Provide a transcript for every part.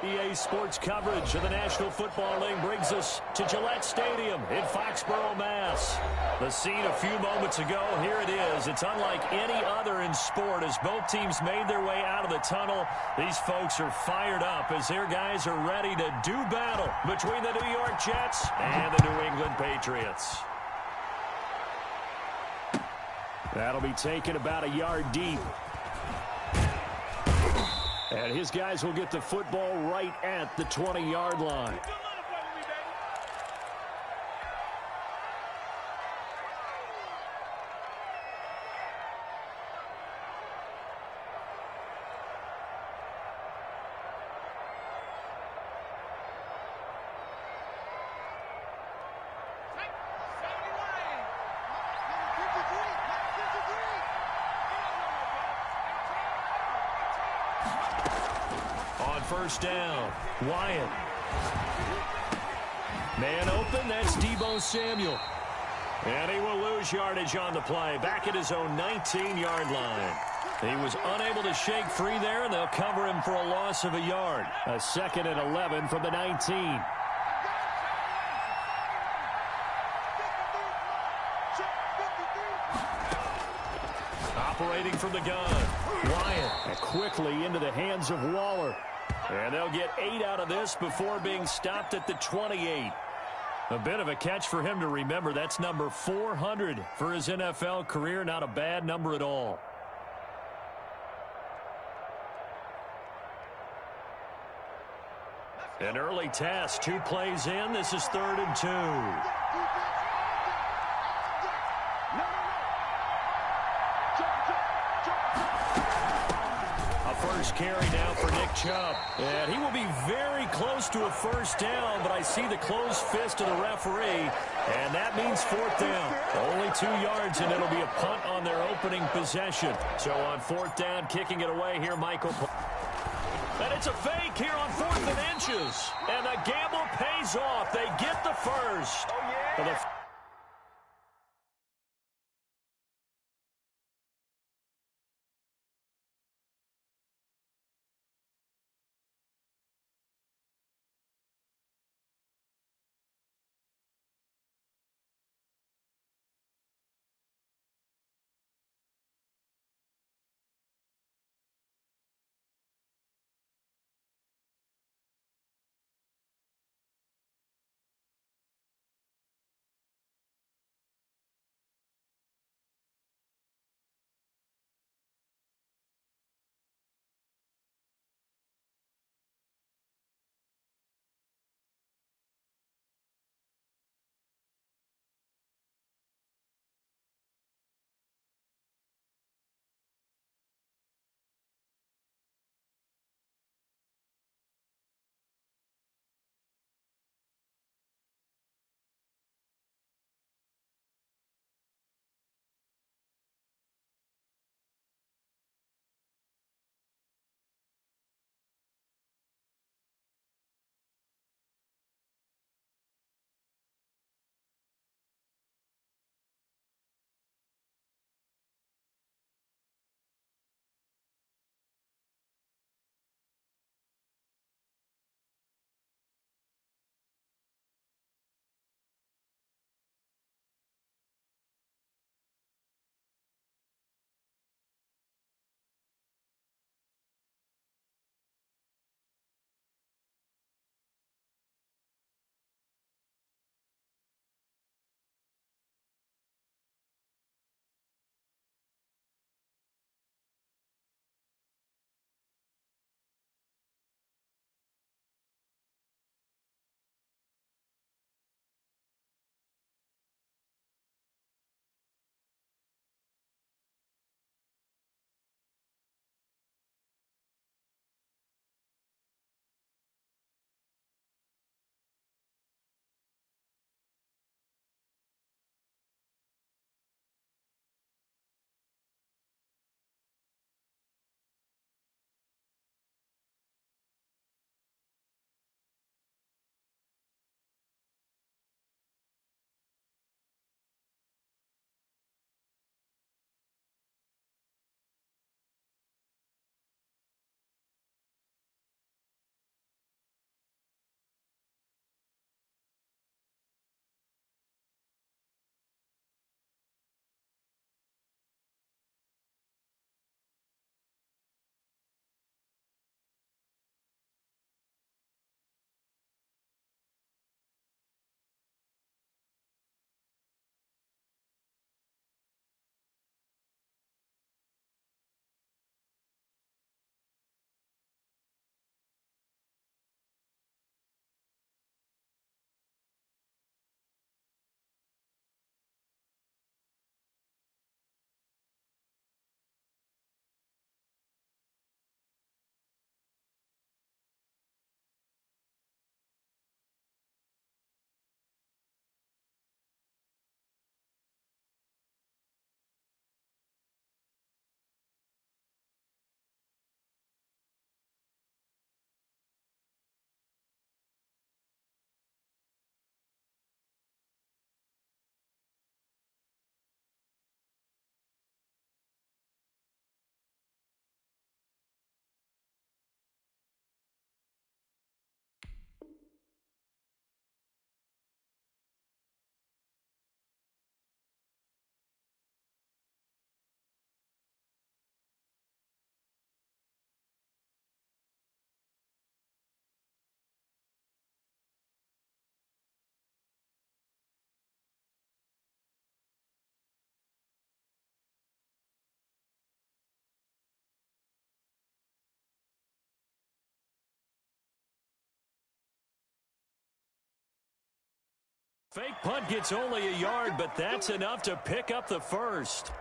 EA Sports coverage of the National Football League brings us to Gillette Stadium in Foxborough, Mass. The scene a few moments ago, here it is. It's unlike any other in sport as both teams made their way out of the tunnel. These folks are fired up as their guys are ready to do battle between the New York Jets and the New England Patriots. That'll be taken about a yard deep. And his guys will get the football right at the 20-yard line. First down, Wyatt. Man open, that's Deebo Samuel. And he will lose yardage on the play, back at his own 19-yard line. He was unable to shake free there, and they'll cover him for a loss of a yard. A 2nd and 11 from the 19. Operating from the gun, Wyatt quickly into the hands of Waller. And they'll get 8 out of this before being stopped at the 28. A bit of a catch for him to remember. That's number 400 for his NFL career. Not a bad number at all. An early test. 2 plays in. This is 3rd and 2. First carry now for Nick Chubb. And he will be very close to a first down, but I see the closed fist of the referee, and that means 4th down. Only 2 yards, and it'll be a punt on their opening possession. So on 4th down, kicking it away here, Michael. And it's a fake here on 4th and inches. And the gamble pays off. They get the first. Oh, yeah. Fake punt gets only a yard, but that's enough to pick up the first.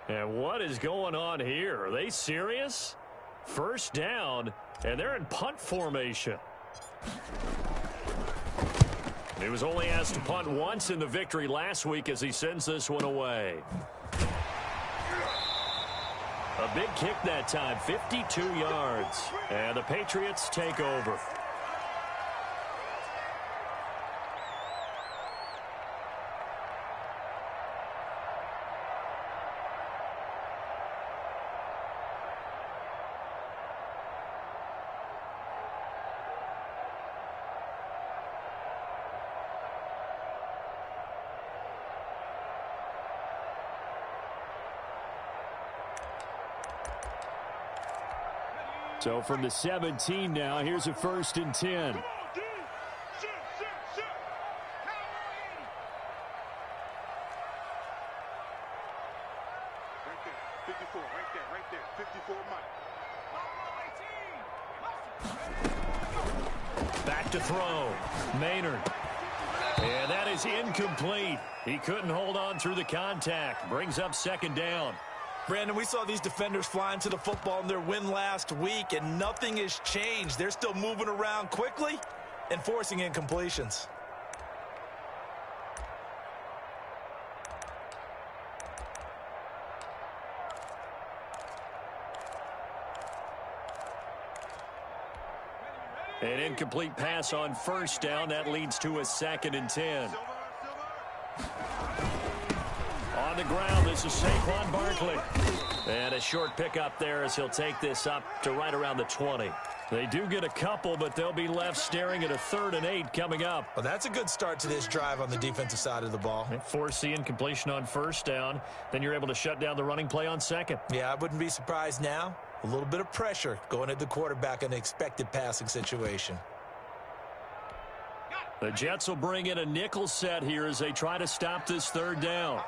And what is going on here? Are they serious? First down, and they're in punt formation. He was only asked to punt once in the victory last week as he sends this one away. A big kick that time, 52 yards. And the Patriots take over. So from the 17 now, here's a 1st and 10. Right there, 54 Mike. Back to throw. Maynard. And that is incomplete. He couldn't hold on through the contact. Brings up 2nd down. Brandon, we saw these defenders flying to the football in their win last week, and nothing has changed. They're still moving around quickly and forcing incompletions. An incomplete pass on 1st down. That leads to a 2nd and 10. On the ground, this is Saquon Barkley. And a short pickup there as he'll take this up to right around the 20. They do get a couple, but they'll be left staring at a 3rd and 8 coming up. Well, that's a good start to this drive on the defensive side of the ball. Force the incompletion on 1st down. Then you're able to shut down the running play on 2nd. Yeah, I wouldn't be surprised now. A little bit of pressure going at the quarterback in an expected passing situation. The Jets will bring in a nickel set here as they try to stop this 3rd down.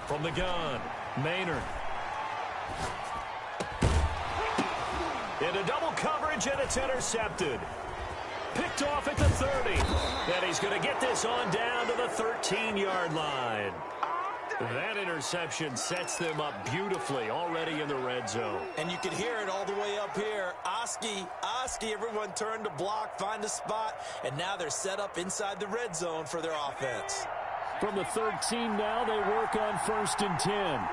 From the gun, Maynard. Into double coverage, and it's intercepted. Picked off at the 30. And he's going to get this on down to the 13-yard line. That interception sets them up beautifully already in the red zone. And you can hear it all the way up here. Oski, everyone turned to block, find a spot, and now they're set up inside the red zone for their offense. From the 13 now, they work on 1st and 10.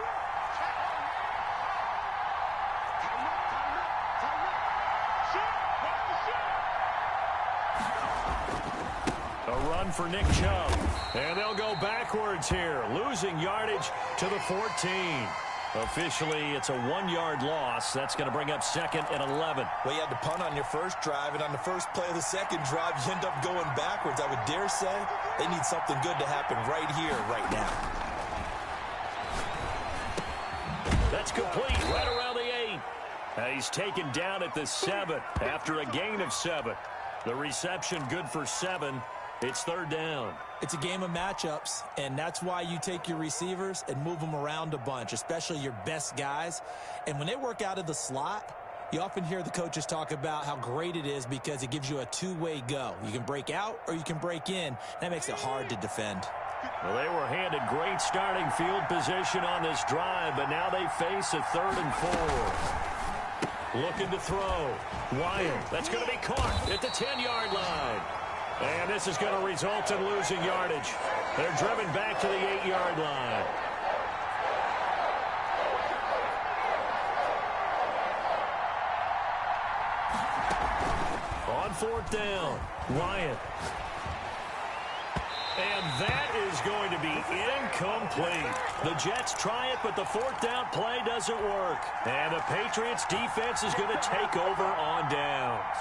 A run for Nick Chubb. And they'll go backwards here, losing yardage to the 14. Officially, it's a 1-yard loss. That's going to bring up 2nd and 11. Well, you had to punt on your first drive, and on the first play of the second drive, you end up going backwards. I would dare say they need something good to happen right here, right now. That's complete right around the 8. He's taken down at the 7 after a gain of 7. The reception good for 7. It's 3rd down. It's a game of matchups, and that's why you take your receivers and move them around a bunch, especially your best guys. And when they work out of the slot, you often hear the coaches talk about how great it is because it gives you a two-way go. You can break out or you can break in. That makes it hard to defend. Well, they were handed great starting field position on this drive, but now they face a 3rd and 4. Looking to throw. Wyatt, that's going to be caught at the 10-yard line. And this is going to result in losing yardage. They're driven back to the 8-yard line. On 4th down, Wyatt. And that is going to be incomplete. The Jets try it, but the 4th down play doesn't work. And the Patriots defense is going to take over on downs.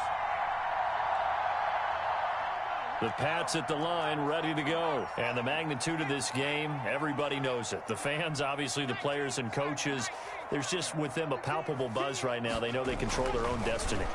The Pats at the line, ready to go. And the magnitude of this game, everybody knows it. The fans, obviously the players and coaches, there's just with them a palpable buzz right now. They know they control their own destiny.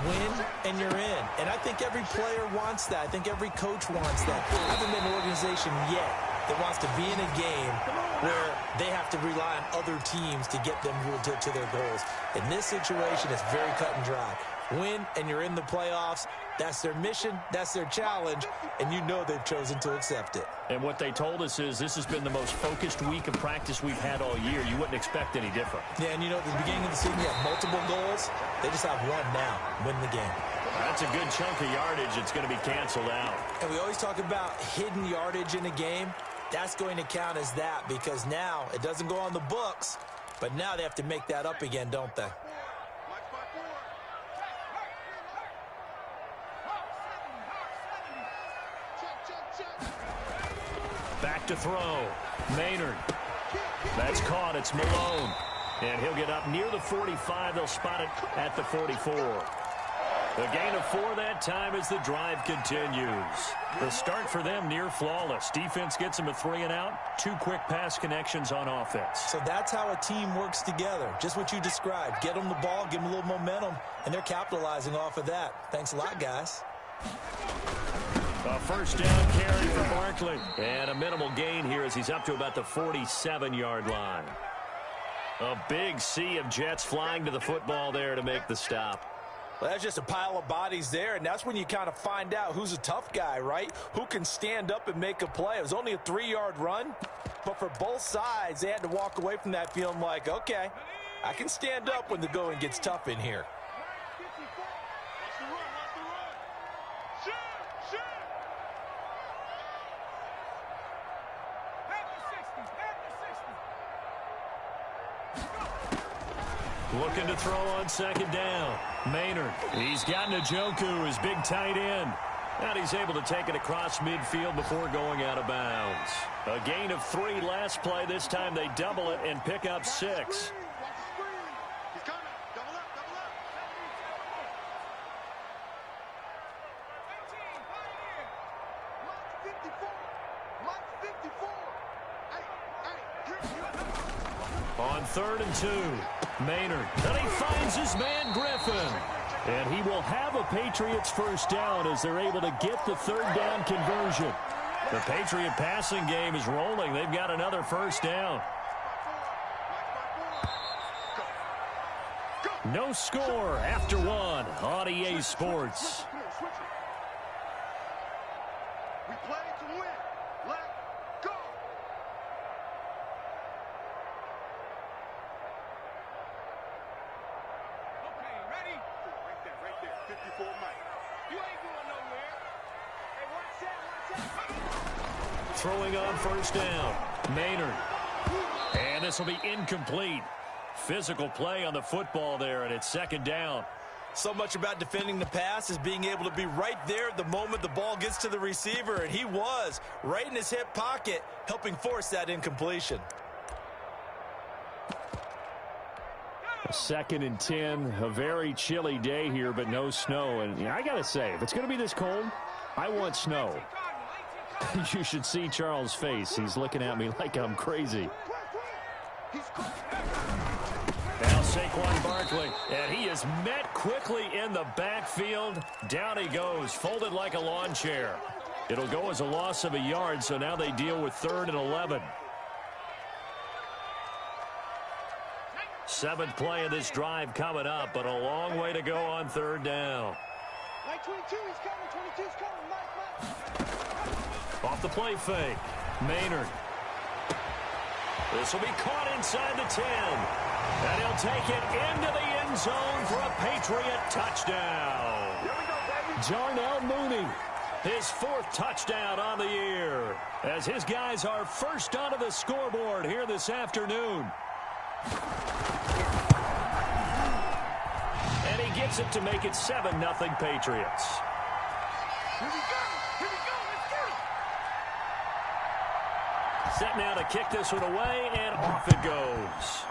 Win and you're in. And I think every player wants that. I think every coach wants that. There hasn't been an organization yet that wants to be in a game where they have to rely on other teams to get them to their goals. In this situation, it's very cut and dry. Win and you're in the playoffs. That's their mission. That's their challenge. And you know they've chosen to accept it. And what they told us is this has been the most focused week of practice we've had all year. You wouldn't expect any different. Yeah, and you know, at the beginning of the season, you have multiple goals. They just have one now, win the game. That's a good chunk of yardage. It's going to be canceled out. And we always talk about hidden yardage in a game. That's going to count as that because now it doesn't go on the books, but now they have to make that up again, don't they? Back to throw. Maynard. That's caught. It's Malone. And he'll get up near the 45. They'll spot it at the 44. The gain of 4 that time as the drive continues. The start for them near flawless. Defense gets them a 3 and out. 2 quick pass connections on offense. So that's how a team works together. Just what you described. Get them the ball, give them a little momentum, and they're capitalizing off of that. Thanks a lot, guys. A first down carry for Barkley. And a minimal gain here as he's up to about the 47-yard line. A big sea of Jets flying to the football there to make the stop. Well, that's just a pile of bodies there, and that's when you kind of find out who's a tough guy, right? Who can stand up and make a play. It was only a 3-yard run, but for both sides, they had to walk away from that feeling like, okay, I can stand up when the going gets tough in here. Looking to throw on second down. Maynard. He's got Njoku, his big tight end. And he's able to take it across midfield before going out of bounds. A gain of 3 last play. This time they double it and pick up 6. On 3rd and 2. Maynard. And he finds his man Griffin. And he will have a Patriots first down as they're able to get the 3rd down conversion. The Patriot passing game is rolling. They've got another first down. No score after 1 on EA Sports. We play to win. Let's go. Okay, ready? Right there. 54 Mike. You ain't going nowhere. Hey, watch out. Throwing on first down. Maynard. And this will be incomplete. Physical play on the football there, and it's 2nd down. So much about defending the pass is being able to be right there at the moment the ball gets to the receiver, and he was right in his hip pocket, helping force that incompletion. 2nd and 10, a very chilly day here, but no snow. And I got to say, if it's going to be this cold, I want snow. You should see Charles' face. He's looking at me like I'm crazy. Now Saquon Barkley, and he is met quickly in the backfield. Down he goes, folded like a lawn chair. It'll go as a loss of a yard, so now they deal with 3rd and 11. 7th play of this drive coming up, but a long way to go on 3rd down. Mike 22, he's coming. 22's coming. Mike. Off the play fake. Maynard. This will be caught inside the 10. And he'll take it into the end zone for a Patriot touchdown. Here we go, baby. Darnell Mooney, his 4th touchdown on the year, as his guys are first onto the scoreboard here this afternoon. And he gets it to make it 7-0 Patriots. Here we go. Let's go. Set now to kick this one away, and off it goes.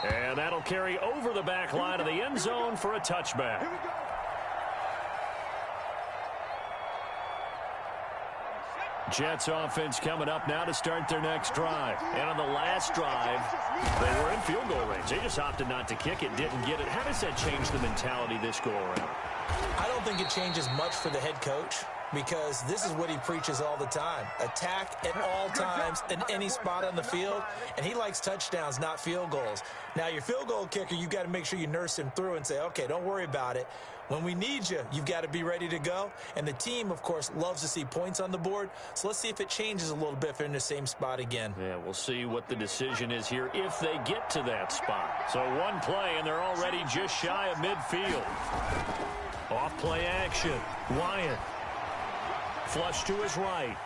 And that'll carry over the back line of the end zone for a touchback. Here we go. Jets offense coming up now to start their next drive. And on the last drive, they were in field goal range. They just opted not to kick it, didn't get it. How does that change the mentality this go around? I don't think it changes much for the head coach, because this is what he preaches all the time. Attack at all times in any spot on the field, and he likes touchdowns, not field goals. Now, your field goal kicker, you got to make sure you nurse him through and say, okay, don't worry about it. When we need you, you've got to be ready to go. And the team, of course, loves to see points on the board. So let's see if it changes a little bit if they're in the same spot again. Yeah, we'll see what the decision is here if they get to that spot. So one play, and they're already just shy of midfield. Off play action. Wyatt. Flush to his right.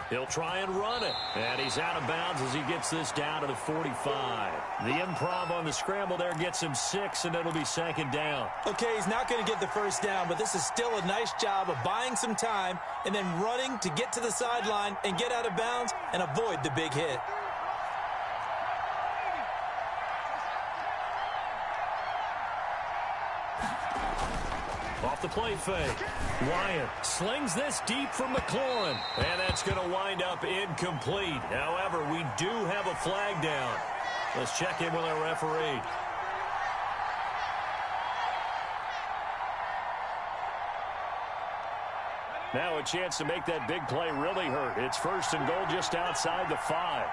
He'll try and run it. And he's out of bounds as he gets this down to the 45. The improv on the scramble there gets him 6, and it'll be second down. Okay, he's not going to get the first down, but this is still a nice job of buying some time and then running to get to the sideline and get out of bounds and avoid the big hit. Off the play fake. Wyatt slings this deep from McLaurin. And that's going to wind up incomplete. However, we do have a flag down. Let's check in with our referee. Now a chance to make that big play really hurt. It's first and goal just outside the 5.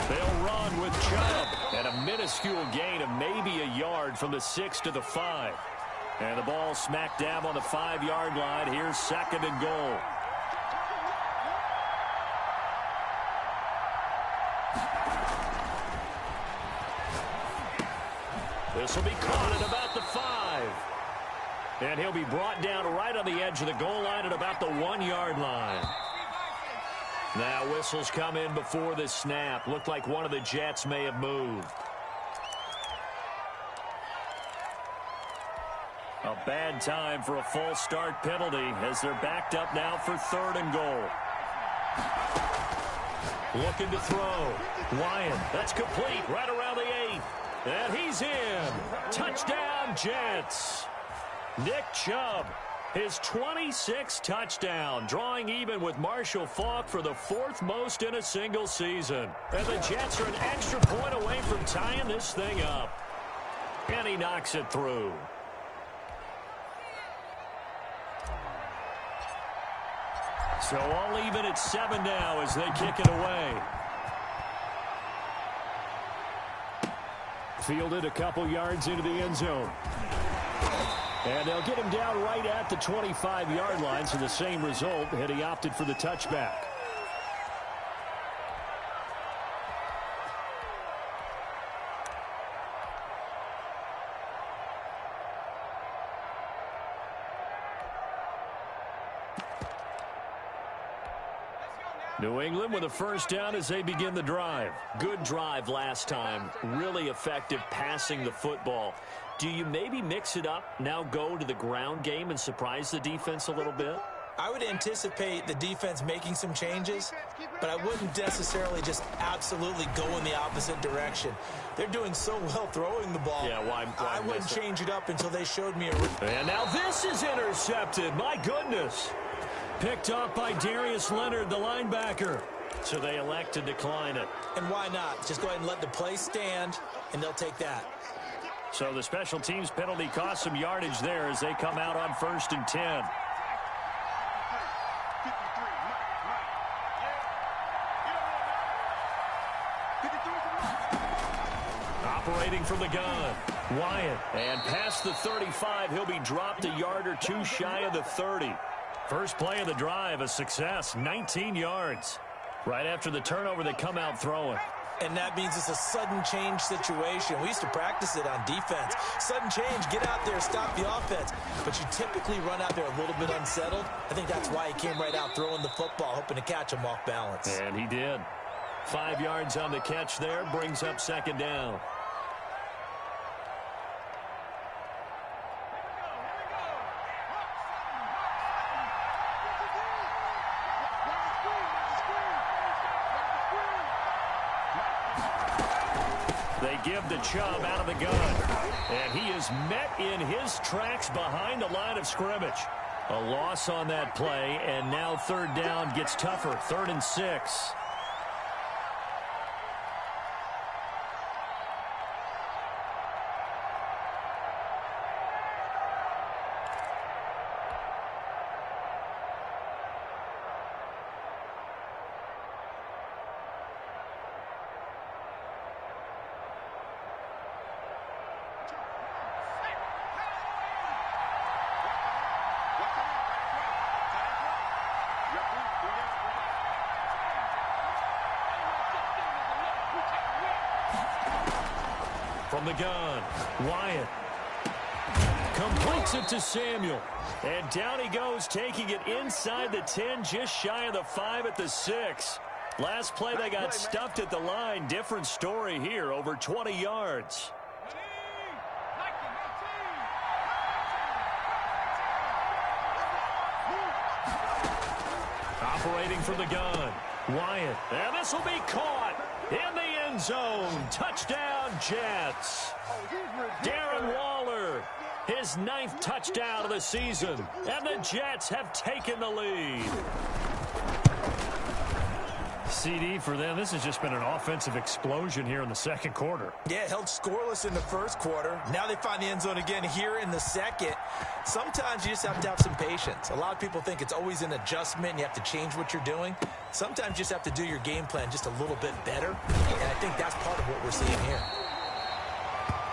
They'll run with Chubb. And a minuscule gain of maybe a yard from the 6 to the 5. And the ball smack dab on the 5-yard line. Here's second and goal. This will be caught at about the 5. And he'll be brought down right on the edge of the goal line at about the 1-yard line. Now whistles come in before the snap. Looked like one of the Jets may have moved. A bad time for a false start penalty as they're backed up now for third and goal. Looking to throw. Wyatt, that's complete right around the 8. And he's in. Touchdown, Jets. Nick Chubb, his 26th touchdown, drawing even with Marshall Faulk for the 4th most in a single season. And the Jets are an extra point away from tying this thing up. And he knocks it through. So all even at 7 now as they kick it away. Fielded a couple yards into the end zone. And they'll get him down right at the 25-yard line, so the same result had he opted for the touchback. New England with a first down as they begin the drive. Good drive last time. Really effective passing the football. Do you maybe mix it up, now go to the ground game and surprise the defense a little bit? I would anticipate the defense making some changes, but I wouldn't necessarily just absolutely go in the opposite direction. They're doing so well throwing the ball. Yeah, why I wouldn't change it up until they showed me a... And now this is intercepted. My goodness. Picked off by Darius Leonard, the linebacker. So they elect to decline it. And why not? Just go ahead and let the play stand, and they'll take that. So the special teams penalty cost some yardage there as they come out on 1st and 10. Operating from the gun, Wyatt. And past the 35, he'll be dropped a yard or two shy of the 30. First play of the drive, a success, 19 yards. Right after the turnover, they come out throwing. And that means it's a sudden change situation. We used to practice it on defense. Sudden change, get out there, stop the offense. But you typically run out there a little bit unsettled. I think that's why he came right out throwing the football, hoping to catch him off balance. And he did. 5 yards on the catch there, brings up second down. They give to Chubb out of the gun. And he is met in his tracks behind the line of scrimmage. A loss on that play, and now third down gets tougher. 3rd and 6. From the gun, Wyatt completes it to Samuel. And down he goes, taking it inside the 10, just shy of the 5 at the 6. Last play, they got stuffed at the line. Different story here, over 20 yards. Operating from the gun, Wyatt. And this will be caught in the end zone. Touchdown, Jets. Darren Waller, his 9th touchdown of the season. And the Jets have taken the lead. CD for them, this has just been an offensive explosion here in the second quarter. Yeah, held scoreless in the first quarter. Now they find the end zone again here in the second. Sometimes you just have to have some patience. A lot of people think it's always an adjustment. You have to change what you're doing. Sometimes you just have to do your game plan just a little bit better. And I think that's part of what we're seeing here.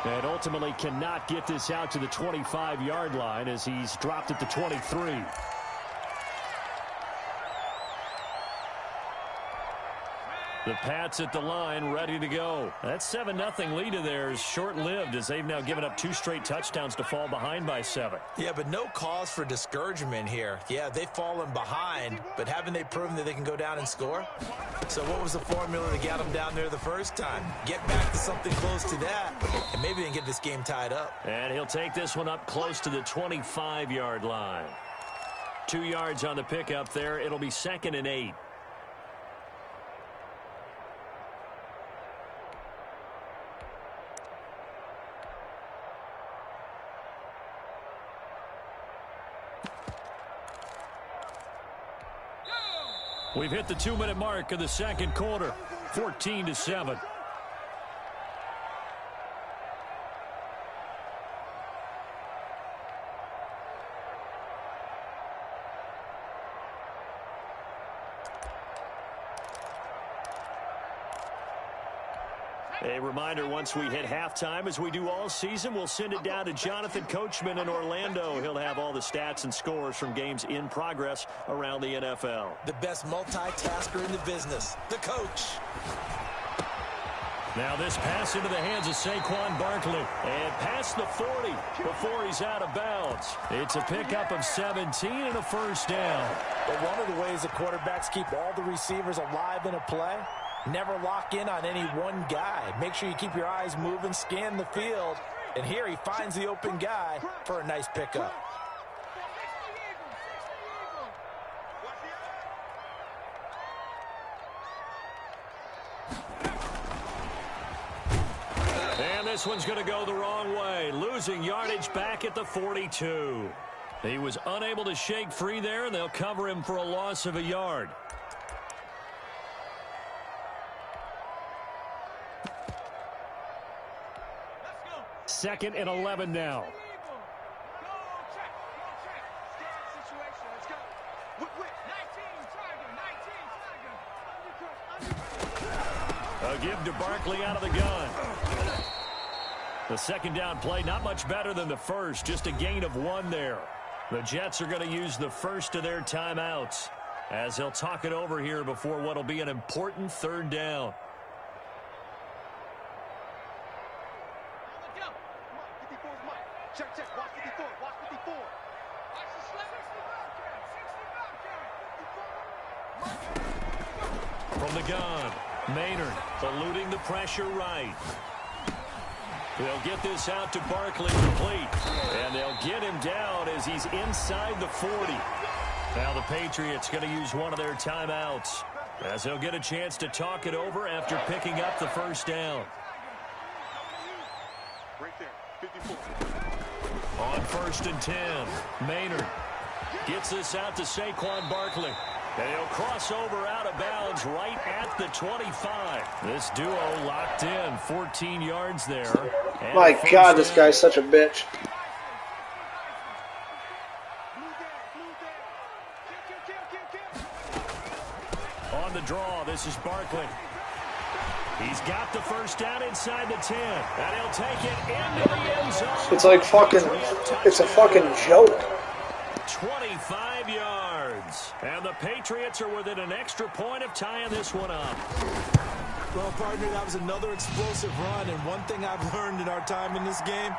And ultimately cannot get this out to the 25-yard line as he's dropped at the 23. The Pats at the line, ready to go. That 7-0 lead of theirs short-lived as they've now given up 2 straight touchdowns to fall behind by 7. Yeah, but no cause for discouragement here. Yeah, they've fallen behind, but haven't they proven that they can go down and score? So what was the formula to get them down there the first time? Get back to something close to that, and maybe they can get this game tied up. And he'll take this one up close to the 25-yard line. 2 yards on the pickup there. It'll be 2nd and 8. We've hit the 2-minute mark of the second quarter, 14-7. A reminder, once we hit halftime, as we do all season, we'll send it down to Jonathan Coachman in Orlando. He'll have all the stats and scores from games in progress around the NFL. The best multitasker in the business, the coach. Now this pass into the hands of Saquon Barkley. And past the 40 before he's out of bounds. It's a pickup of 17 and a first down. But one of the ways that quarterbacks keep all the receivers alive in a play, never lock in on any one guy. Make sure you keep your eyes moving, scan the field. And here he finds the open guy for a nice pickup. And this one's going to go the wrong way. Losing yardage back at the 42. He was unable to shake free there, and they'll cover him for a loss of a yard. Second and 11 now. A give to Barkley out of the gun. The second down play, not much better than the first, just a gain of 1 there. The Jets are going to use the first of their timeouts as they'll talk it over here before what will be an important third down. Check, check. Watch 54. Watch 54. From the gun, Maynard eluding the pressure right. They'll get this out to Barkley complete. And they'll get him down as he's inside the 40. Now the Patriots going to use one of their timeouts as they'll get a chance to talk it over after picking up the first down. Right there. 54. On 1st and 10, Maynard Gets this out to Saquon Barkley. And he'll cross over out of bounds right at the 25. This duo locked in, 14 yards there. And My God, this guy's such a bitch. On the draw, this is Barkley. He's got the first down inside the 10. And he'll take it into the end zone. It's like fucking, it's a fucking joke. 25 yards. And the Patriots are within an extra point of tying this one up. Well, partner, that was another explosive run. And one thing I've learned in our time in this game,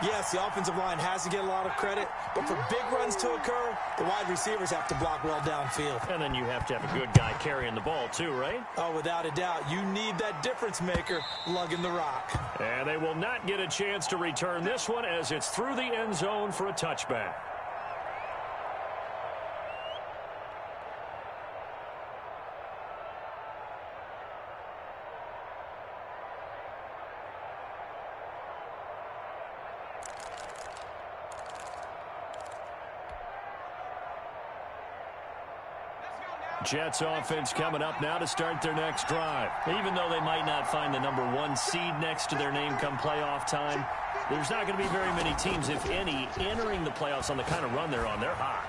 yes, the offensive line has to get a lot of credit, but for big runs to occur, the wide receivers have to block well downfield. And then you have to have a good guy carrying the ball too, right? Oh, without a doubt. You need that difference maker lugging the rock. And they will not get a chance to return this one as it's through the end zone for a touchback. Jets offense coming up now to start their next drive. Even though they might not find the number 1 seed next to their name come playoff time, there's not going to be very many teams, if any, entering the playoffs on the kind of run they're on. They're hot.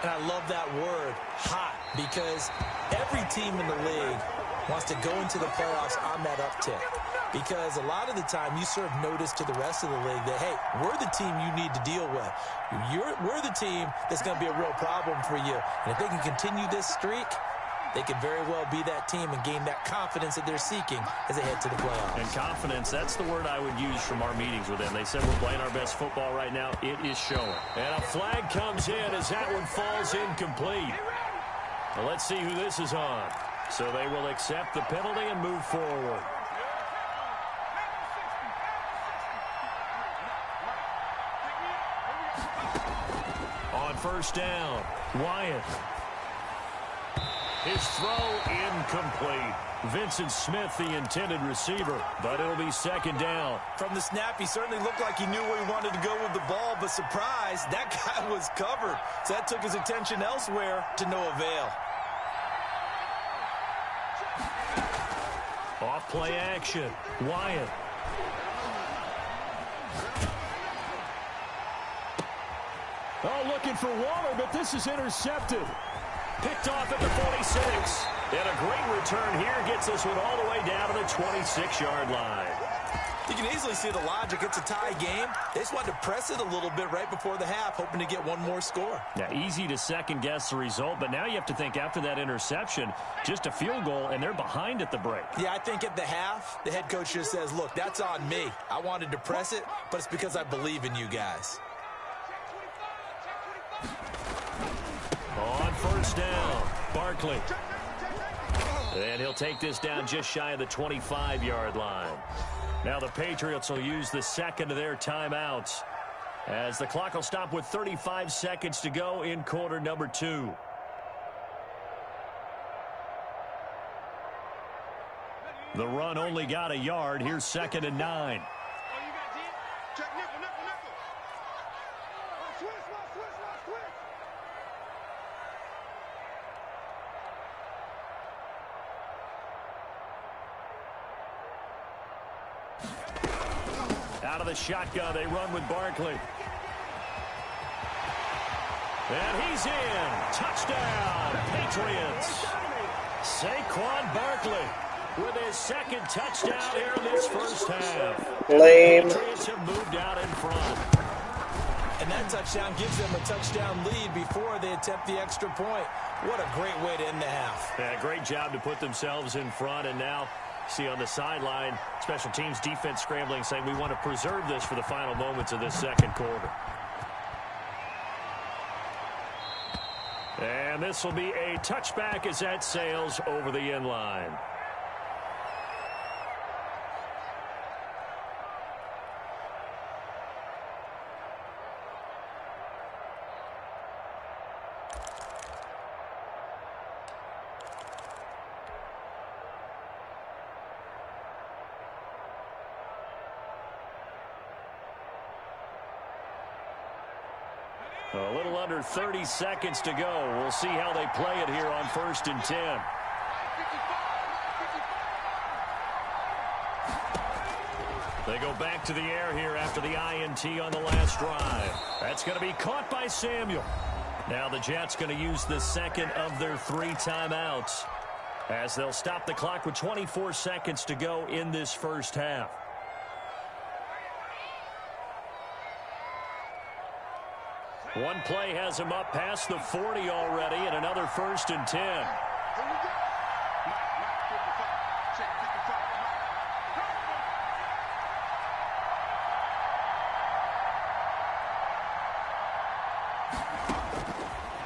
And I love that word, hot, because every team in the league wants to go into the playoffs on that uptick. Because a lot of the time you serve notice to the rest of the league that, hey, we're the team you need to deal with. We're the team that's going to be a real problem for you. And if they can continue this streak, they could very well be that team and gain that confidence that they're seeking as they head to the playoffs. And confidence, that's the word I would use from our meetings with them. They said we're playing our best football right now. It is showing. And a flag comes in as that one falls incomplete. Well, let's see who this is on. So they will accept the penalty and move forward. On first down, Wyatt. His throw incomplete. Vincent Smith, the intended receiver, but it'll be second down. From the snap, he certainly looked like he knew where he wanted to go with the ball, but surprise, that guy was covered. So that took his attention elsewhere to no avail. Off play action, Wyatt. Oh, looking for Waller, but this is intercepted. Picked off at the 46. And a great return here gets this one all the way down to the 26-yard line. You can easily see the logic. It's a tie game. They just wanted to press it a little bit right before the half, hoping to get one more score. Yeah, easy to second-guess the result, but now you have to think after that interception, just a field goal, and they're behind at the break. Yeah, I think at the half, the head coach just says, look, that's on me. I wanted to press it, but it's because I believe in you guys. On first down, Barkley. And he'll take this down just shy of the 25-yard line. Now the Patriots will use the second of their timeouts as the clock will stop with 35 seconds to go in quarter number 2. The run only got a yard. Here's 2nd and 9. Out of the shotgun, they run with Barkley. And he's in. Touchdown, Patriots. Saquon Barkley with his second touchdown here in this first half. Lame. The Patriots have moved out in front. And that touchdown gives them a touchdown lead before they attempt the extra point. What a great way to end the half. Yeah, great job to put themselves in front, and now see on the sideline, special teams defense scrambling, saying we want to preserve this for the final moments of this second quarter. And this will be a touchback as that sails over the end line. A little under 30 seconds to go. We'll see how they play it here on 1st and 10. They go back to the air here after the INT on the last drive. That's going to be caught by Samuel. Now the Jets going to use the second of their 3 timeouts as they'll stop the clock with 24 seconds to go in this first half. One play has him up past the 40 already, and another 1st and 10.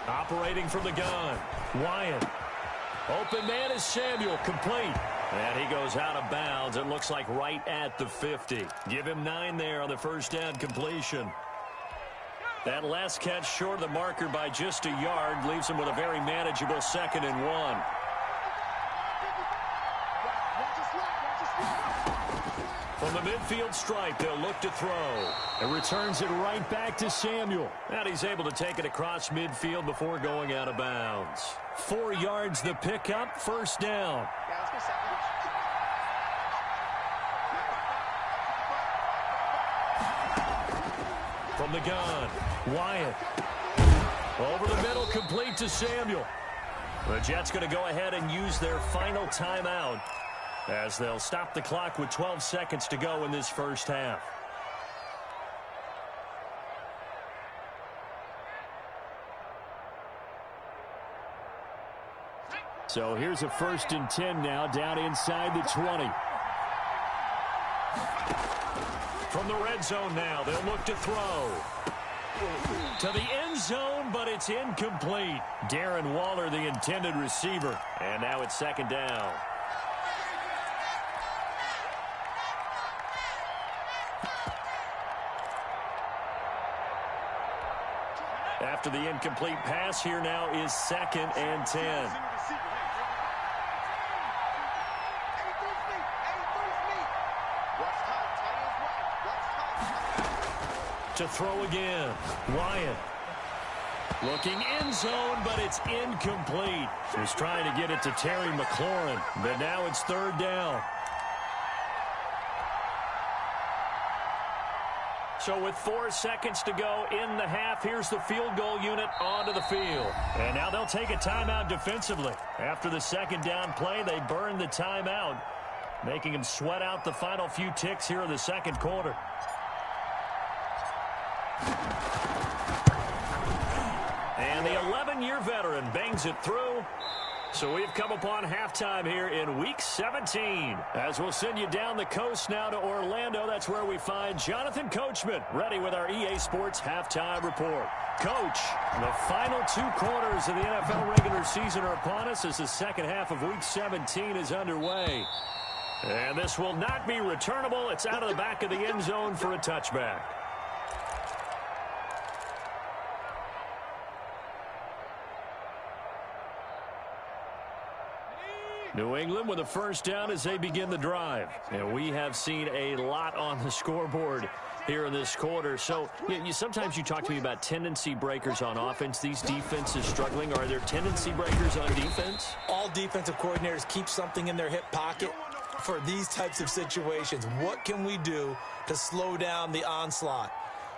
Operating from the gun, Wyatt. Open man is Samuel, complete. And he goes out of bounds. It looks like right at the 50. Give him 9 there on the first down completion. That last catch short of the marker by just a yard leaves him with a very manageable 2nd and 1. From the midfield stripe, they'll look to throw. And returns it right back to Samuel. And he's able to take it across midfield before going out of bounds. 4 yards the pickup, 1st down. From the gun, Wyatt. Over the middle, complete to Samuel. The Jets going to go ahead and use their final timeout as they'll stop the clock with 12 seconds to go in this first half. So here's a 1st and 10 now down inside the 20. From the red zone now, they'll look to throw. To the end zone, but it's incomplete. Darren Waller, the intended receiver. And now it's 2nd down. After the incomplete pass, here now is 2nd and 10. To throw again, Wyatt. Looking end zone, but it's incomplete. He's trying to get it to Terry McLaurin, but now it's 3rd down. So with 4 seconds to go in the half, here's the field goal unit onto the field. And now they'll take a timeout defensively. After the 2nd down play, they burn the timeout, making them sweat out the final few ticks here in the 2nd quarter. And the 11-year veteran bangs it through. So we've come upon halftime here in Week 17. As we'll send you down the coast now to Orlando, that's where we find Jonathan Coachman, ready with our EA Sports Halftime Report. Coach, the final 2 quarters of the NFL regular season are upon us as the second half of Week 17 is underway. And this will not be returnable. It's out of the back of the end zone for a touchback. New England with a 1st down as they begin the drive. And we have seen a lot on the scoreboard here in this quarter. So sometimes you talk to me about tendency breakers on offense. These defenses struggling. Are there tendency breakers on defense? All defensive coordinators keep something in their hip pocket for these types of situations. What can we do to slow down the onslaught?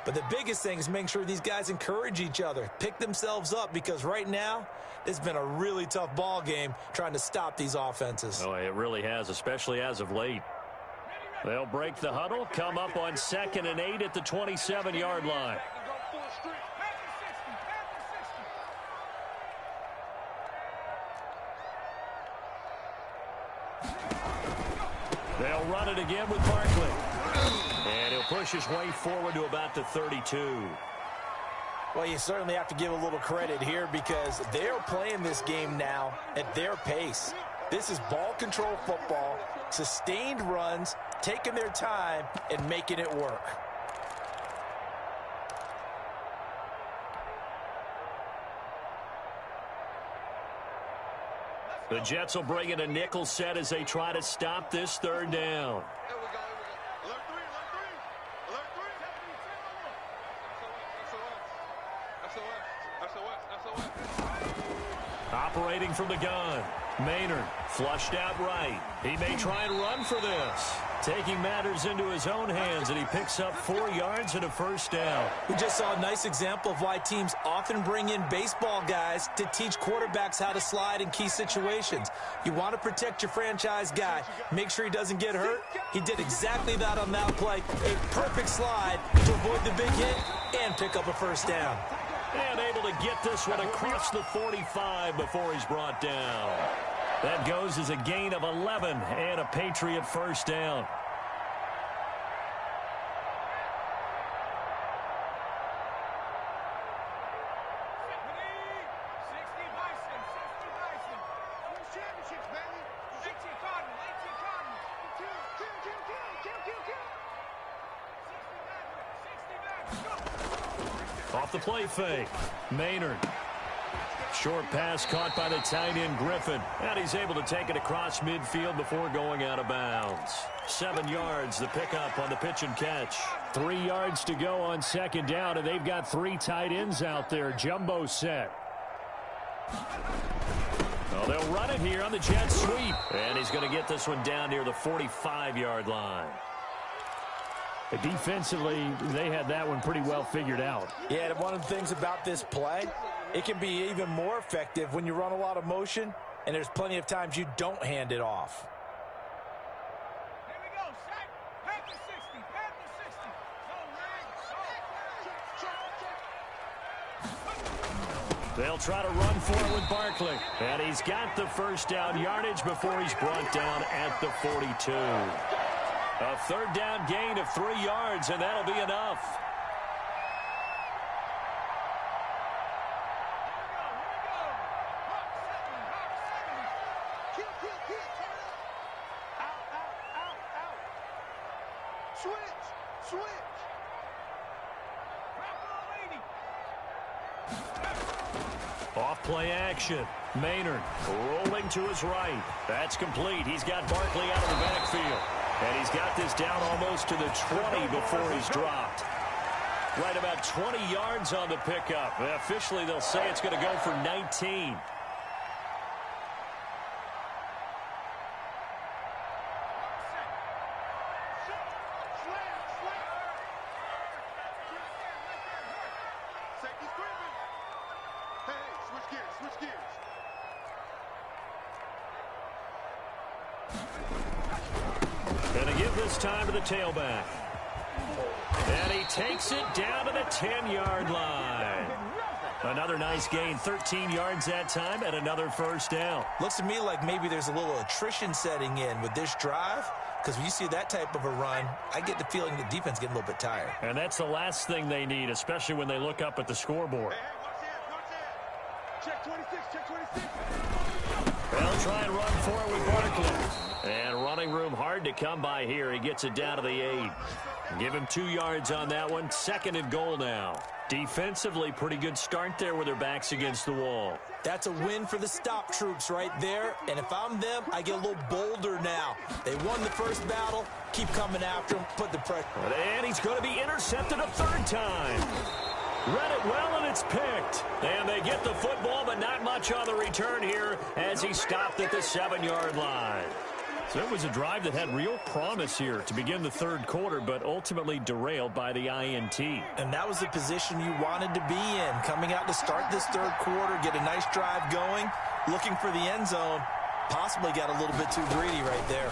But the biggest thing is making sure these guys encourage each other, pick themselves up, because right now it's been a really tough ball game trying to stop these offenses. Oh, it really has, especially as of late. They'll break the huddle, come up on 2nd and 8 at the 27-yard line. They'll run it again with Barkley. And he'll push his way forward to about the 32. Well, you certainly have to give a little credit here because they're playing this game now at their pace. This is ball control football, sustained runs, taking their time, and making it work. The Jets will bring in a nickel set as they try to stop this 3rd down. Operating from the gun. Maynard flushed out right. He may try and run for this. Taking matters into his own hands, and he picks up 4 yards and a first down. We just saw a nice example of why teams often bring in baseball guys to teach quarterbacks how to slide in key situations. You want to protect your franchise guy. Make sure he doesn't get hurt. He did exactly that on that play. A perfect slide to avoid the big hit and pick up a first down. And able to get this one across the 45 before he's brought down. That goes as a gain of 11 and a Patriot first down. Off the play fake. Maynard. Short pass caught by the tight end Griffin. And he's able to take it across midfield before going out of bounds. 7 yards, the pickup on the pitch and catch. 3 yards to go on second down, and they've got 3 tight ends out there. Jumbo set. Well, they'll run it here on the jet sweep. And he's going to get this one down near the 45-yard line. Defensively, they had that one pretty well figured out. Yeah, and one of the things about this play, it can be even more effective when you run a lot of motion, and there's plenty of times you don't hand it off. Here we go, Shaq. Head to 60. Head to 60. They'll try to run for it with Barkley. And he's got the first down yardage before he's brought down at the 42. A third down gain of 3 yards, and that'll be enough. Off play action. Maynard rolling to his right. That's complete. He's got Barkley out of the backfield. And he's got this down almost to the 20 before he's dropped. Right about 20 yards on the pickup. Officially, they'll say it's going to go for 19. Going to give this time to the tailback. And he takes it down to the 10-yard line. Another nice gain, 13 yards that time, and another first down. Looks to me like maybe there's a little attrition setting in with this drive, because when you see that type of a run, I get the feeling the defense getting a little bit tired. And that's the last thing they need, especially when they look up at the scoreboard. Check 26, check 26. They'll try and run for it with Barkley. And running room hard to come by here. He gets it down to the 8. Give him 2 yards on that one. 2nd and goal now. Defensively, pretty good start there with their backs against the wall. That's a win for the stop troops right there. And if I'm them, I get a little bolder now. They won the first battle. Keep coming after him. Put the pressure. And he's going to be intercepted a 3rd time. Read it well, and it's picked. And they get the football, but not much on the return here as he stopped at the 7-yard line. So it was a drive that had real promise here to begin the 3rd quarter, but ultimately derailed by the INT. And that was the position you wanted to be in. Coming out to start this 3rd quarter, get a nice drive going, looking for the end zone. Possibly got a little bit too greedy right there.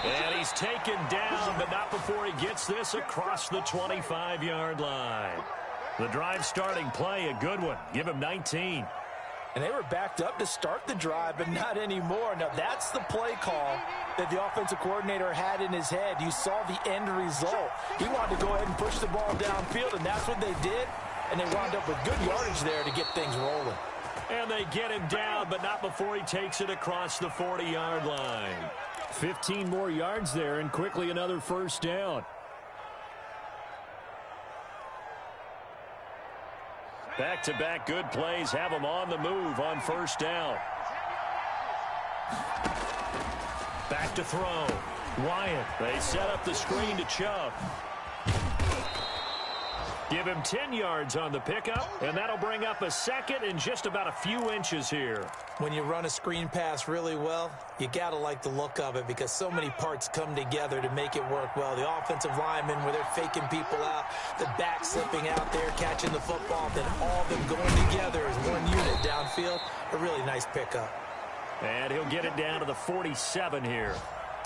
And he's taken down, but not before he gets this across the 25-yard line. The drive starting play, a good one. Give him 19. And they were backed up to start the drive, but not anymore. Now, that's the play call that the offensive coordinator had in his head. You saw the end result. He wanted to go ahead and push the ball downfield, and that's what they did. And they wound up with good yardage there to get things rolling. And they get him down, but not before he takes it across the 40-yard line. 15 more yards there, and quickly another first down. Back-to-back good plays have him on the move on first down. Back to throw. Wyatt. They set up the screen to Chubb. Give him 10 yards on the pickup, and that'll bring up a second and just about a few inches here. When you run a screen pass really well, you got to like the look of it because so many parts come together to make it work well. The offensive linemen, where they're faking people out, the back slipping out there, catching the football, then all of them going together as one unit downfield. A really nice pickup. And he'll get it down to the 47 here.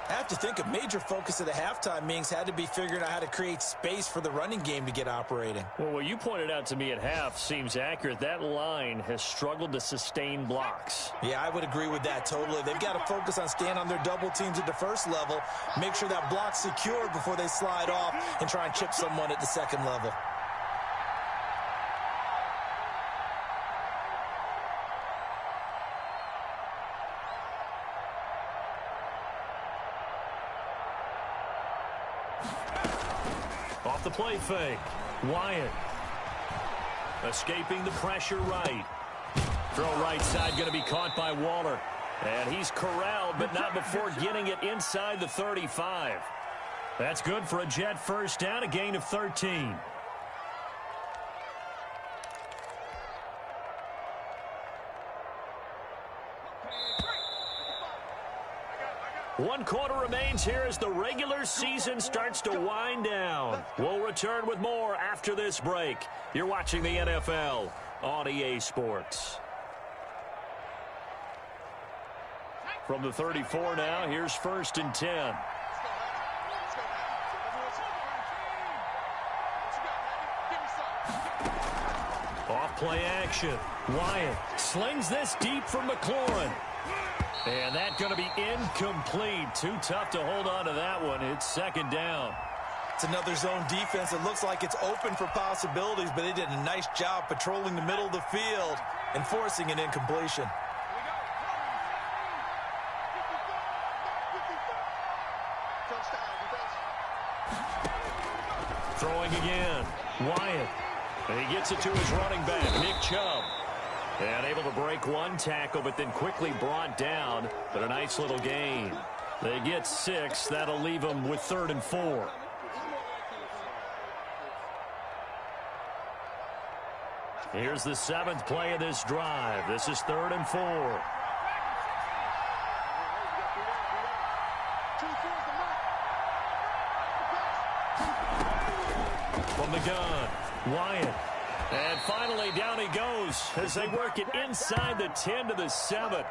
I have to think a major focus of the halftime meetings had to be figuring out how to create space for the running game to get operating. Well, what you pointed out to me at half seems accurate. That line has struggled to sustain blocks. Yeah, I would agree with that totally. They've got to focus on staying on their double teams at the first level, make sure that block's secured before they slide off and try and chip someone at the second level. Off the play fake. Wyatt. Escaping the pressure right. Throw right side going to be caught by Waller. And he's corralled, but not before getting it inside the 35. That's good for a Jet first down, a gain of 13. One quarter remains here as the regular season starts to wind down. We'll return with more after this break. You're watching the NFL on EA Sports. From the 34 now, here's 1st and 10. Off play action. Wyatt slings this deep from McLaurin. And that's going to be incomplete. Too tough to hold on to that one. It's 2nd down. It's another zone defense. It looks like it's open for possibilities, but they did a nice job patrolling the middle of the field and forcing an incompletion. Throwing again. Wyatt. And he gets it to his running back, Nick Chubb. And able to break one tackle, but then quickly brought down. But a nice little gain. They get 6. That'll leave them with 3rd and 4. Here's the 7th play of this drive. This is 3rd and 4. From the gun, Wyatt. And finally, down he goes as they work it inside the 10 to the 7.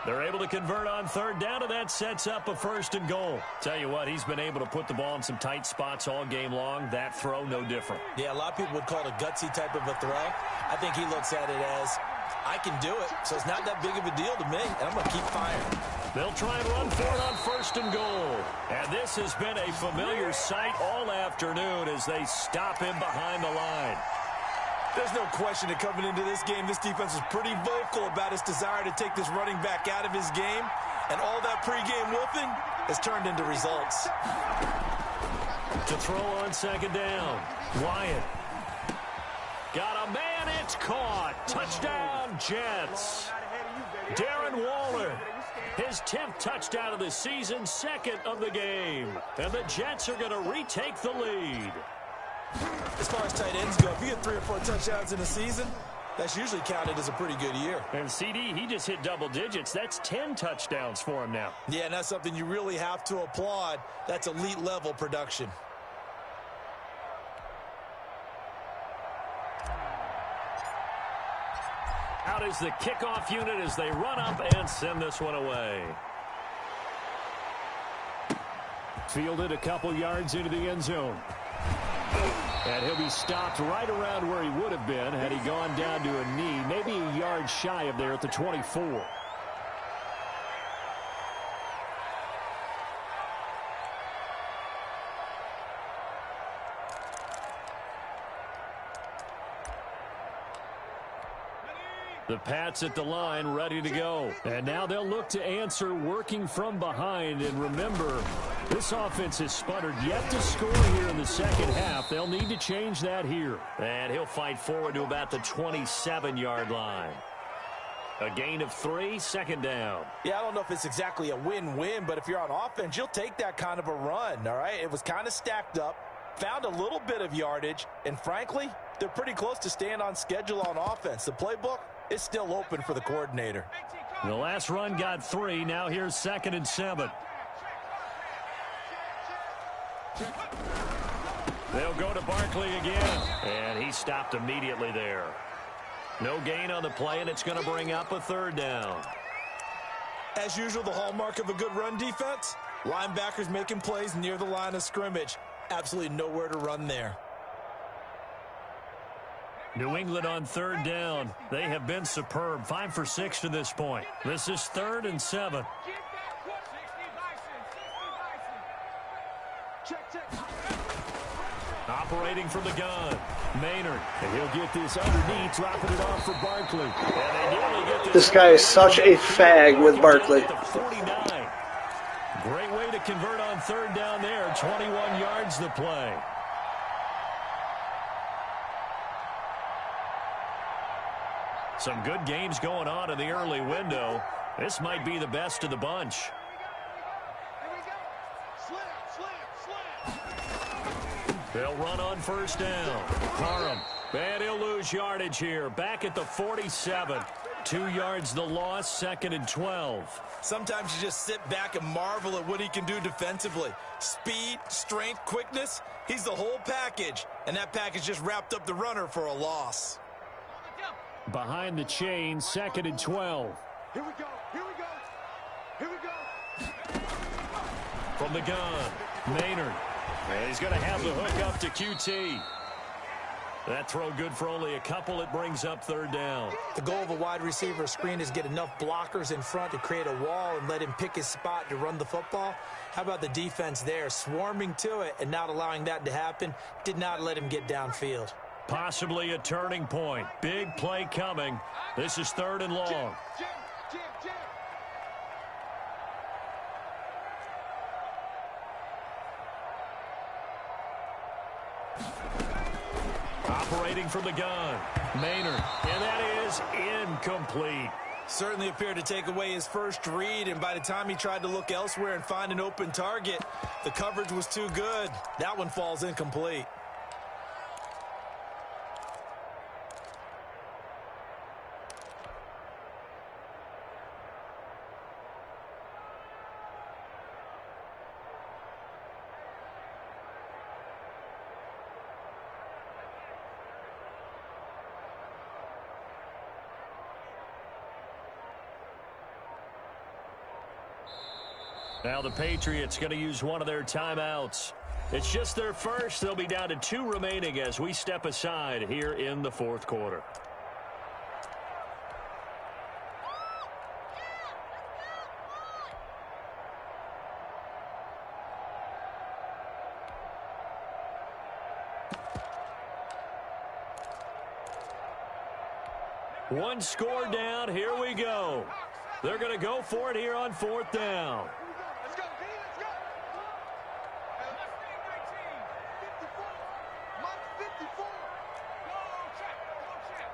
They're able to convert on 3rd down, and that sets up a 1st and goal. Tell you what, he's been able to put the ball in some tight spots all game long. That throw, no different. Yeah, a lot of people would call it a gutsy type of a throw. I think he looks at it as, I can do it, so it's not that big of a deal to me, and I'm going to keep firing. They'll try and run for it on 1st and goal. And this has been a familiar sight all afternoon as they stop him behind the line. There's no question that coming into this game, this defense was pretty vocal about its desire to take this running back out of his game. And all that pregame wolfing has turned into results. To throw on 2nd down, Wyatt. Got a man, it's caught. Touchdown, Jets. Darren Waller, his 10th touchdown of the season, 2nd of the game. And the Jets are going to retake the lead. As far as tight ends go, if you get 3 or 4 touchdowns in a season, that's usually counted as a pretty good year. And CD, he just hit double digits. That's 10 touchdowns for him now. Yeah, and that's something you really have to applaud. That's elite level production. Out is the kickoff unit as they run up and send this one away. Fielded a couple yards into the end zone. And he'll be stopped right around where he would have been had he gone down to a knee, maybe a yard shy of there at the 24. The Pats at the line ready to go. And now they'll look to answer working from behind. And remember, this offense has sputtered yet to score here in the second half. They'll need to change that here. And he'll fight forward to about the 27-yard line. A gain of 3, 2nd down. Yeah, I don't know if it's exactly a win-win, but if you're on offense, you'll take that kind of a run, all right? It was kind of stacked up. found a little bit of yardage, and frankly, they're pretty close to staying on schedule on offense. The playbook is still open for the coordinator. The last run got 3. Now here's 2nd and 7. They'll go to Barkley again, and he stopped immediately there. No gain on the play, and it's going to bring up a 3rd down. As usual, the hallmark of a good run defense, linebackers making plays near the line of scrimmage. Absolutely nowhere to run there. New England on 3rd down. They have been superb. 5 for 6 to this point. This is 3rd and 7. Operating from the gun, Maynard, and he'll get this underneath, dropping it off for Barkley. And they nearly get This guy is such a fag with Barkley. At the 49. Great way to convert on 3rd down there. 21 yards to play. Some good games going on in the early window. This might be the best of the bunch. They'll run on 1st down. Parham. And he'll lose yardage here. Back at the 47. 2 yards the loss, 2nd and 12. Sometimes you just sit back and marvel at what he can do defensively. Speed, strength, quickness. He's the whole package. And that package just wrapped up the runner for a loss. Behind the chain, 2nd and 12. Here we go. Here we go. Here we go. From the gun, Maynard. And he's going to have the hook up to QT. That throw good for only a couple. It brings up 3rd down. The goal of a wide receiver screen is get enough blockers in front to create a wall and let him pick his spot to run the football. How about the defense there, swarming to it and not allowing that to happen? Did not let him get downfield. Possibly a turning point. Big play coming. This is 3rd and long. Operating from the gun, Maynard, and that is incomplete. Certainly appeared to take away his first read, and by the time he tried to look elsewhere and find an open target, the coverage was too good. That one falls incomplete. Now the Patriots going to use one of their timeouts. It's just their first. They'll be down to 2 remaining as we step aside here in the 4th quarter. One score down. Here we go. They're going to go for it here on 4th down. Let's go, D, let's go. Left 54. Left 54. Go, check.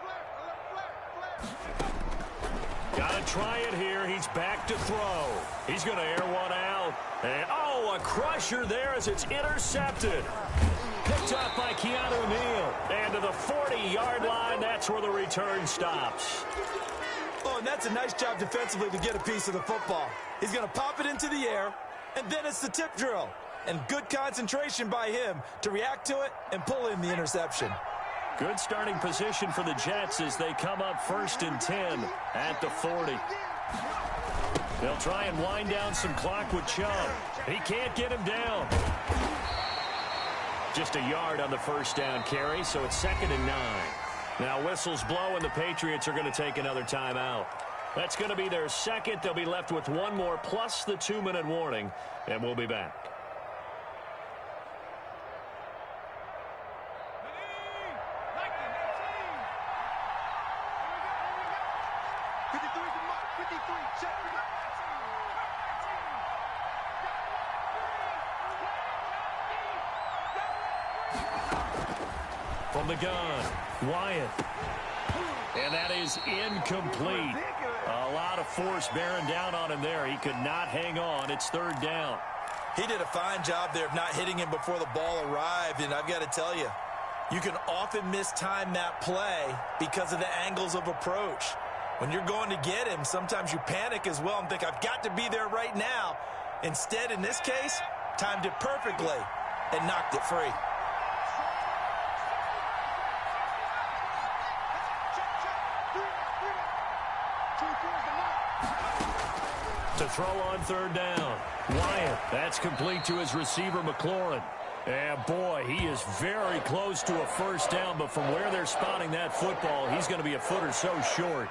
Flare. Got to try it here. He's back to throw. He's going to air one out. And, oh, a crusher there as it's intercepted. Picked up by Keanu Neal. And to the 40-yard line, that's where the return stops. Oh, and that's a nice job defensively to get a piece of the football. He's going to pop it into the air, and then it's the tip drill. And good concentration by him to react to it and pull in the interception. Good starting position for the Jets as they come up 1st and 10 at the 40. They'll try and wind down some clock with Chubb. He can't get him down. Just a yard on the 1st down carry, so it's 2nd and 9. Now whistles blow, and the Patriots are going to take another timeout. That's going to be their second. They'll be left with one more plus the 2-minute warning, and we'll be back. From the gun, Wyatt. And that is incomplete. A lot of force bearing down on him there. He could not hang on. It's 3rd down. He did a fine job there of not hitting him before the ball arrived, and I've got to tell you, you can often mistime that play because of the angles of approach. When you're going to get him, sometimes you panic as well and think, I've got to be there right now. Instead, in this case, timed it perfectly and knocked it free. To throw on third down. Wyatt, that's complete to his receiver, McLaurin. And boy, he is very close to a first down, but from where they're spotting that football, he's going to be a foot or so short.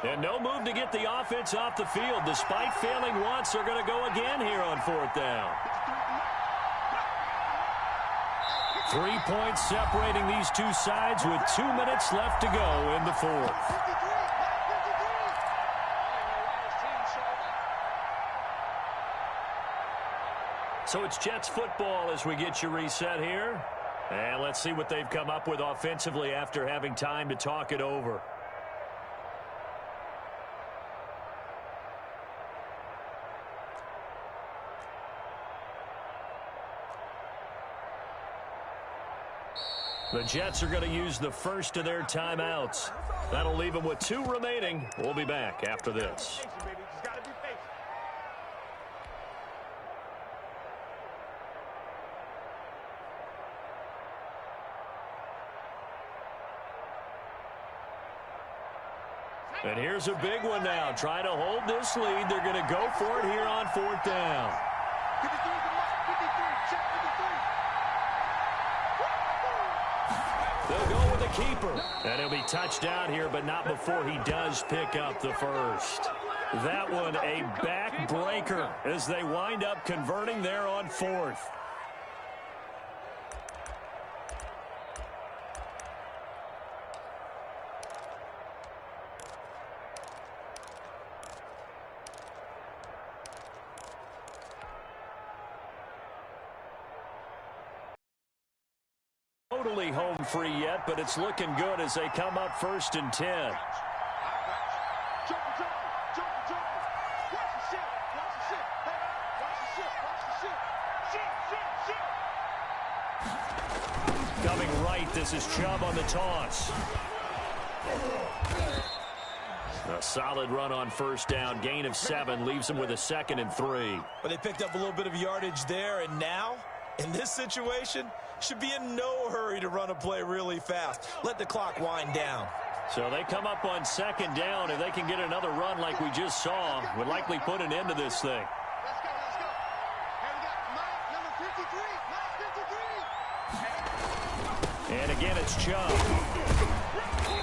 And no move to get the offense off the field. Despite failing once, they're going to go again here on fourth down. 3 points separating these two sides with 2 minutes left to go in the fourth. So it's Jets football as we get you reset here. And let's see what they've come up with offensively after having time to talk it over. The Jets are going to use the first of their timeouts. That'll leave them with 2 remaining. We'll be back after this. And here's a big one now. Trying to hold this lead. They're going to go for it here on fourth down. 53 is the mark. 53. Check 53. They'll go with the keeper. And he'll be touched down here, but not before he does pick up the first. That one a backbreaker as they wind up converting there on fourth. Totally home free yet, but it's looking good as they come up 1st and 10. Coming right, this is Chubb on the toss. A solid run on first down. Gain of 7 leaves him with a 2nd and 3. But they picked up a little bit of yardage there, and now, in this situation, should be in no hurry to run a play really fast. Let the clock wind down. So they come up on 2nd down. If they can get another run like we just saw, would likely put an end to this thing. Let's go, let's go. Here we got Mike, number 53. Mike 53. And again, it's Chubb.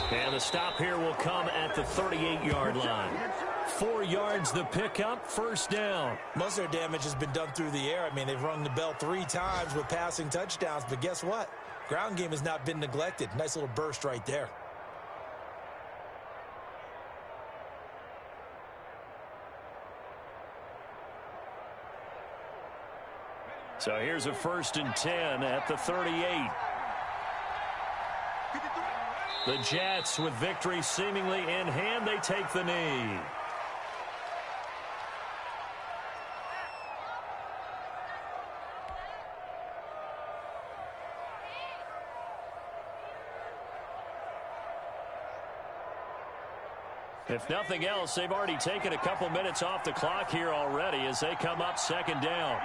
And the stop here will come at the 38-yard line. 4 yards the pickup, first down. Most of their damage has been done through the air. I mean, they've rung the bell 3 times with passing touchdowns, but guess what? Ground game has not been neglected. Nice little burst right there. So here's a 1st and 10 at the 38. The Jets, with victory seemingly in hand, they take the knee. If nothing else, they've already taken a couple minutes off the clock here already as they come up 2nd down.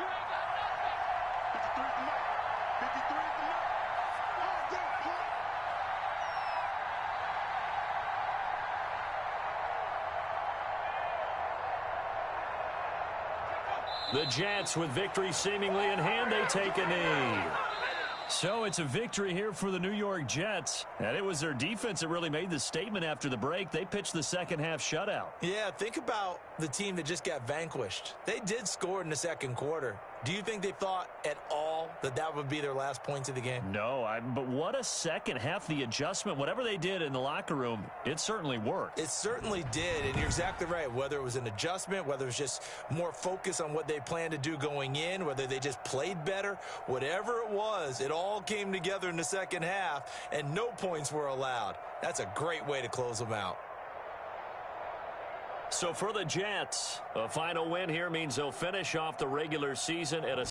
The Jets, with victory seemingly in hand, they take a knee. So it's a victory here for the New York Jets. And it was their defense that really made the statement after the break. They pitched the second-half shutout. Yeah, think about the team that just got vanquished. They did score in the second quarter, Do you think they thought at all that that would be their last points of the game? No, but what a second half. The adjustment, whatever they did in the locker room, it certainly worked. It certainly did, and you're exactly right. Whether it was an adjustment, whether it was just more focus on what they planned to do going in, whether they just played better, whatever it was, it all came together in the second half, and no points were allowed. That's a great way to close them out. So for the Jets, a final win here means they'll finish off the regular season at a